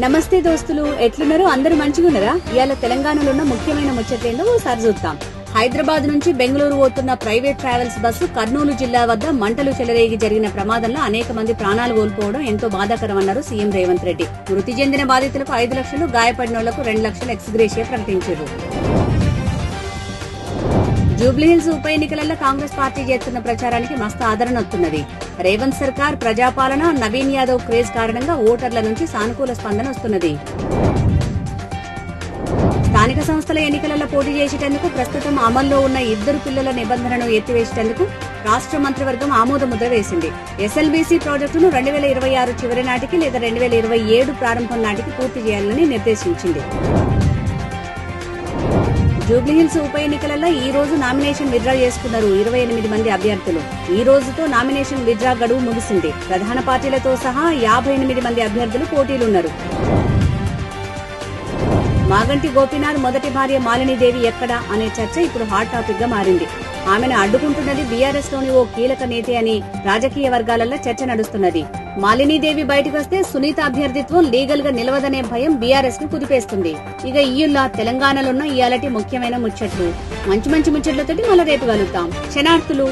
నమస్తే దోస్తులు, ఎట్లున్నారు? అందరూ మంచిగున్నారా? ఇవాళ తెలంగాణలో ఉన్న ముఖ్యమైన ముచ్చట్లేందో ఓసారి చూద్దాం. హైదరాబాద్ నుంచి బెంగళూరు పోతున్న ప్రైవేట్ ట్రావెల్స్ బస్సు కర్నూలు జిల్లా వద్ద మంటలు చెలరేగి జరిగిన ప్రమాదంలో అనేక మంది ప్రాణాలు కోల్పోవడం ఎంతో బాధాకరమన్నారు సీఎం రేవంత్ రెడ్డి. మృతి చెందిన బాధితులకు 5 లక్షలు, గాయపడినోళ్లకు 2 లక్షల ఎక్స్గ్రేషియా ప్రకటించారు. జూబ్లీహిల్స్ ఉప ఎన్నికలలో కాంగ్రెస్ పార్టీ చేస్తున్న ప్రచారానికి మస్తు ఆదరణ వస్తున్నది. రేవంత్ సర్కార్, ప్రజాపాలన, నవీన్ యాదవ్ క్రేజ్ కారణంగా ఓటర్ల నుంచి సానుకూల స్పందన వస్తున్నది. స్థానిక సంస్థల ఎన్నికలలో పోటీ చేసేటందుకు ప్రస్తుతం అమల్లో ఉన్న 2 పిల్లల నిబంధనను ఎత్తివేసేందుకు రాష్ట్ర మంత్రివర్గం ఆమోద ముద్ర వేసింది. ఎస్ఎల్బీసీ ప్రాజెక్టును 2026 చివరి నాటికి లేదా 2027 ప్రారంభం నాటికి పూర్తి చేయాలని నిర్దేశించింది. జూబ్లీహిల్స్ ఉప ఎన్నికలలో ఈ రోజు నామినేషన్ విత్డ్రా చేసుకున్నారు 28 మంది అభ్యర్థులు. ఈ రోజుతో నామినేషన్ విత్డ్రా గడువు ముగిసింది. ప్రధాన పార్టీలతో సహా 58 మంది అభ్యర్థులు పోటీలున్నారు. మాగంటి గోపీనాథ్ మొదటి భార్య మాలినీదేవి ఎక్కడా అనే చర్చ ఇప్పుడు హాట్ టాపిక్ గా మారింది. ఆమెను అడ్డుకుంటున్నది బీఆర్ఎస్ లోని ఓ కీలక నేతే అని రాజకీయ వర్గాలలో చర్చ నడుస్తున్నది. మాలినీదేవి బయటకు వస్తే సునీత అభ్యర్థిత్వం లీగల్ గా నిలవదనే భయం బీఆర్ఎస్ ను కుదిపేస్తుంది. ఇక ఈయుల్లా తెలంగాణలో ఉన్న ఇయాలటి ముఖ్యమైన ముచ్చట్లు. మంచి ముచ్చట్లతోటి మళ్ళీ రేపు కలుద్దాం. శనార్థులు.